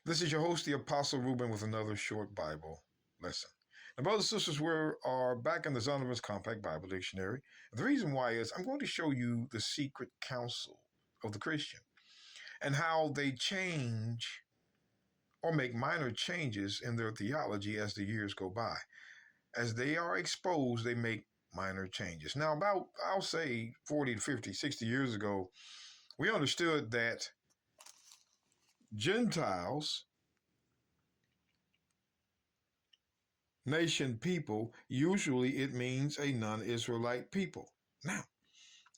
This is your host, the Apostle Reuben, with another short Bible lesson. Now, brothers and sisters, we are back in the Zondervan's Compact Bible Dictionary. The reason why is I'm going to show you the secret counsel of the Christian and how they change or make minor changes in their theology as the years go by. As they are exposed, they make minor changes. Now, about, I'll say 40 to 50, 60 years ago, we understood that Gentiles, nation people, usually it means a non-Israelite people. Now,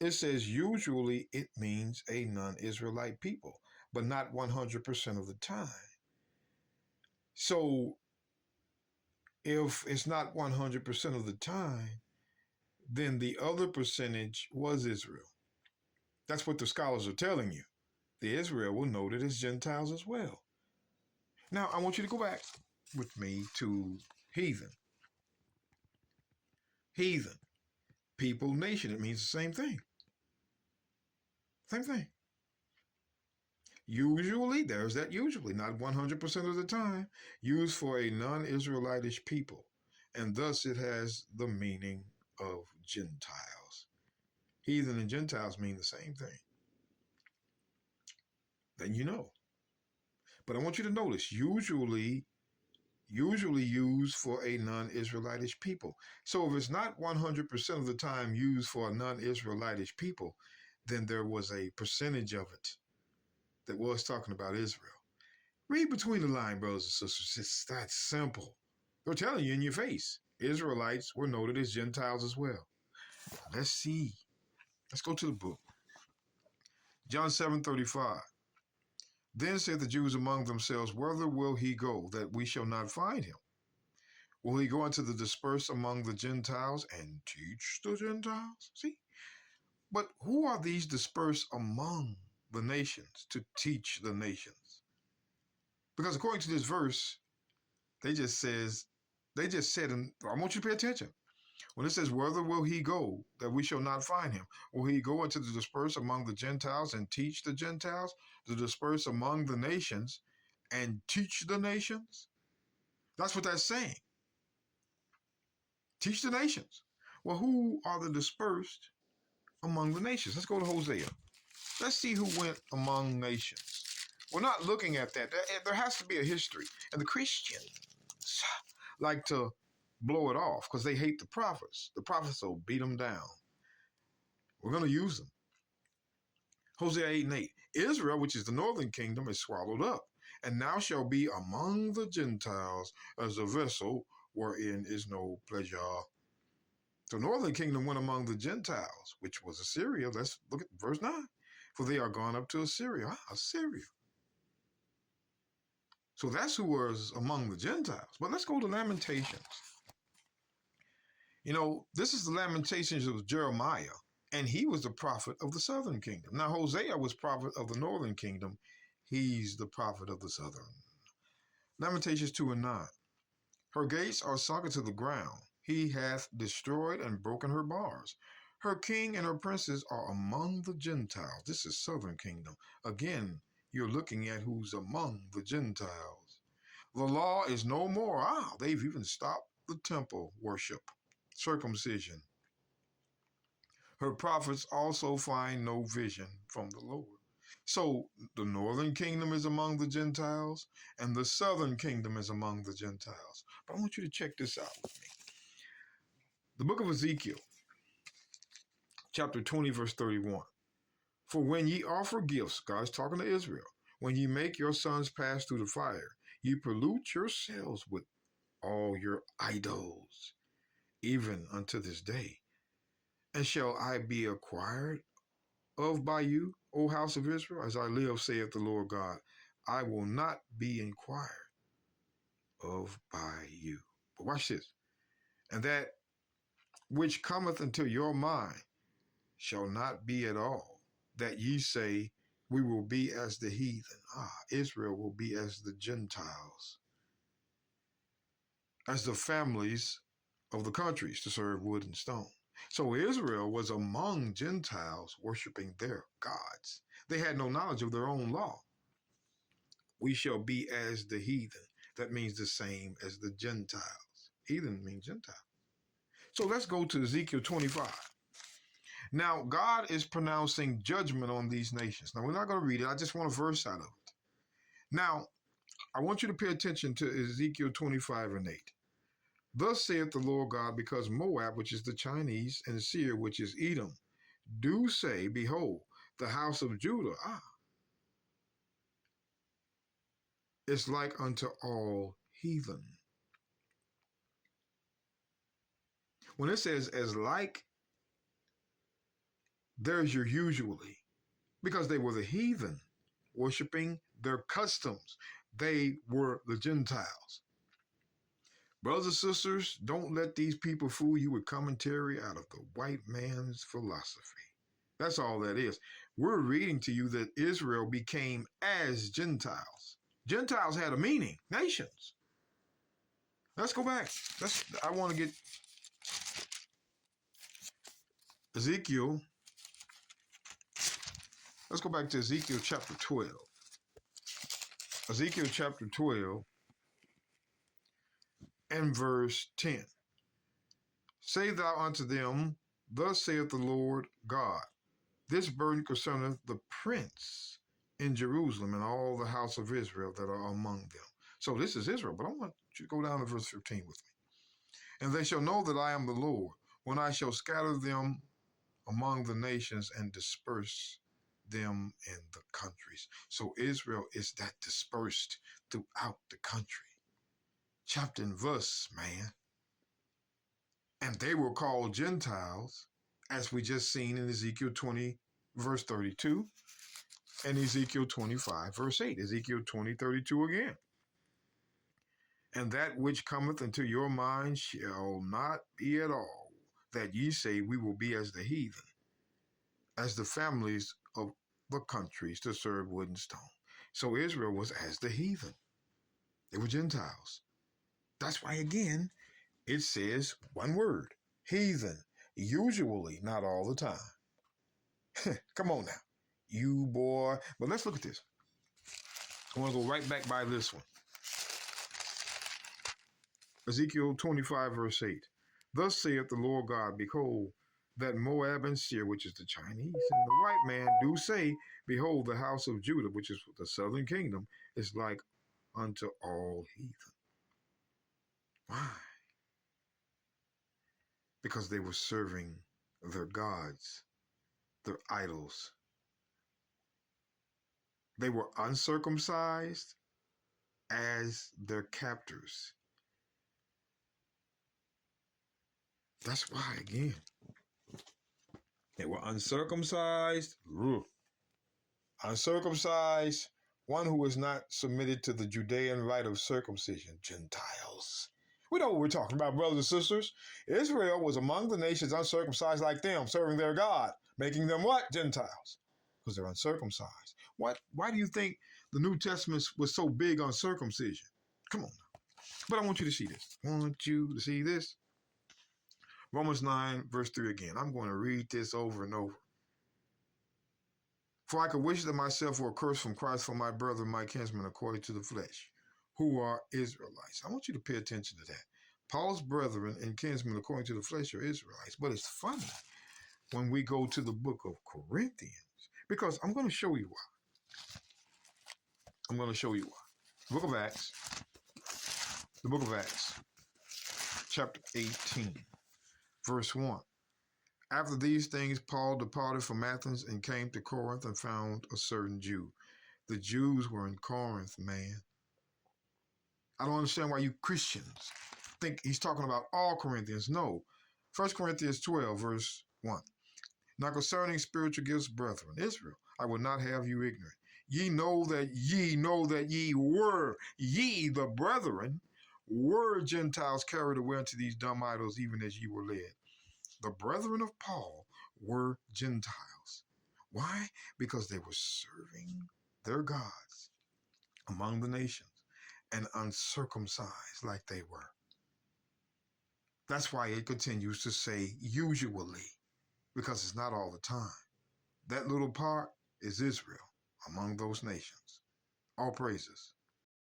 it says usually it means a non-Israelite people, but not 100% of the time. So if it's not 100% of the time, then the other percentage was Israel. That's what the scholars are telling you. The Israel will note it as Gentiles as well. Now, I want you to go back with me to heathen. Heathen. People, nation. It means the same thing. Same thing. Usually, there's that usually, not 100% of the time, used for a non-Israelitish people. And thus it has the meaning of Gentiles. Heathen and Gentiles mean the same thing. Then you know. But I want you to notice, usually used for a non-Israelitish people. So if it's not 100% of the time used for a non-Israelitish people, then there was a percentage of it that was talking about Israel. Read between the lines, brothers and sisters. It's that simple. They're telling you in your face. Israelites were noted as Gentiles as well. Let's see. Let's go to the book. John 7:35. Then said the Jews among themselves, whither will he go, that we shall not find him? Will he go into the dispersed among the Gentiles and teach the Gentiles? See? But who are these dispersed among the nations to teach the nations? Because according to this verse, they just said, and I want you to pay attention. When it says, whither will he go, that we shall not find him? Will he go into the dispersed among the Gentiles and teach the Gentiles? The dispersed among the nations and teach the nations? That's what that's saying. Teach the nations. Well, who are the dispersed among the nations? Let's go to Hosea. Let's see who went among nations. We're not looking at that. There has to be a history. And the Christians like to blow it off because they hate the prophets. The prophets will beat them down. We're going to use them. Hosea 8:8. Israel, which is the northern kingdom, is swallowed up, and now shall be among the Gentiles as a vessel wherein is no pleasure. So northern kingdom went among the Gentiles, which was Assyria. Let's look at verse 9. For they are gone up to Assyria. Assyria. So that's who was among the Gentiles. But let's go to Lamentations. You know, this is the Lamentations of Jeremiah, and he was the prophet of the southern kingdom. Now, Hosea was prophet of the northern kingdom. He's the prophet of the southern. Lamentations 2:9. Her gates are sunk into the ground. He hath destroyed and broken her bars. Her king and her princes are among the Gentiles. This is southern kingdom. Again, you're looking at who's among the Gentiles. The law is no more. They've even stopped the temple worship. Circumcision. Her prophets also find no vision from the Lord. So the northern kingdom is among the Gentiles and the southern kingdom is among the Gentiles. But I want you to check this out with me. The book of Ezekiel, chapter 20, verse 31. For when ye offer gifts, God's talking to Israel, when ye make your sons pass through the fire, ye pollute yourselves with all your idols, even unto this day. And shall I be acquired of by you, O house of Israel? As I live, saith the Lord God, I will not be inquired of by you. But watch this. And that which cometh into your mind shall not be at all, that ye say, we will be as the heathen. Israel will be as the Gentiles, as the families of the countries to serve wood and stone. So Israel was among Gentiles worshiping their gods. They had no knowledge of their own law. We shall be as the heathen. That means the same as the Gentiles. Heathen means Gentile. So let's go to Ezekiel 25. Now, God is pronouncing judgment on these nations. Now, we're not going to read it. I just want a verse out of it. Now, I want you to pay attention to Ezekiel 25 and 8. Thus saith the Lord God, because Moab, which is the Chinese, and Seir, which is Edom, do say, behold, the house of Judah, is like unto all heathen. When it says as like, there's your usually, because they were the heathen, worshiping their customs. They were the Gentiles. Brothers and sisters, don't let these people fool you with commentary out of the white man's philosophy. That's all that is. We're reading to you that Israel became as Gentiles. Gentiles had a meaning, nations. Let's go back. I want to get Ezekiel. Let's go back to Ezekiel chapter 12. Ezekiel chapter 12 and verse 10. Say thou unto them, thus saith the Lord God, this burden concerneth the prince in Jerusalem and all the house of Israel that are among them. So this is Israel, but I want you to go down to verse 15 with me. And they shall know that I am the Lord, when I shall scatter them among the nations and disperse them in the countries. So Israel is that dispersed throughout the country. Chapter and verse, man. And they were called Gentiles, as we just seen in Ezekiel 20, verse 32, and Ezekiel 25, verse 8. Ezekiel 20, 32 again. And that which cometh into your mind shall not be at all, that ye say we will be as the heathen, as the families of the countries to serve wood and stone. So Israel was as the heathen. They were Gentiles. That's why, again, it says one word, heathen, usually, not all the time. Come on now, you boy. But let's look at this. I want to go right back by this one. Ezekiel 25, verse 8. Thus saith the Lord God, behold, that Moab and Seir, which is the Chinese, and the white man do say, behold, the house of Judah, which is the southern kingdom, is like unto all heathen. Why? Because they were serving their gods, their idols. They were uncircumcised as their captors. That's why, again, they were uncircumcised, one who is not submitted to the Judean rite of circumcision, Gentiles. We know what we're talking about, brothers and sisters. Israel was among the nations uncircumcised like them, serving their God, making them what? Gentiles. Because they're uncircumcised. Why do you think the New Testament was so big on circumcision? Come on now. But I want you to see this. I want you to see this. Romans 9, verse 3 again. I'm going to read this over and over. For I could wish that myself were accursed from Christ for my brother, my kinsmen, according to the flesh, who are Israelites. I want you to pay attention to that. Paul's brethren and kinsmen, according to the flesh, are Israelites. But it's funny when we go to the book of Corinthians, because I'm going to show you why. I'm going to show you why. The book of Acts, chapter 18, verse 1. After these things, Paul departed from Athens and came to Corinth and found a certain Jew. The Jews were in Corinth, man. I don't understand why you Christians think he's talking about all Corinthians. No. 1 Corinthians 12, verse 1. Now concerning spiritual gifts, brethren, Israel, I would not have you ignorant. Ye know that ye, the brethren, were Gentiles carried away unto these dumb idols, even as ye were led. The brethren of Paul were Gentiles. Why? Because they were serving their gods among the nations and uncircumcised like they were. That's why it continues to say usually, because it's not all the time. That little part is Israel among those nations. All praises.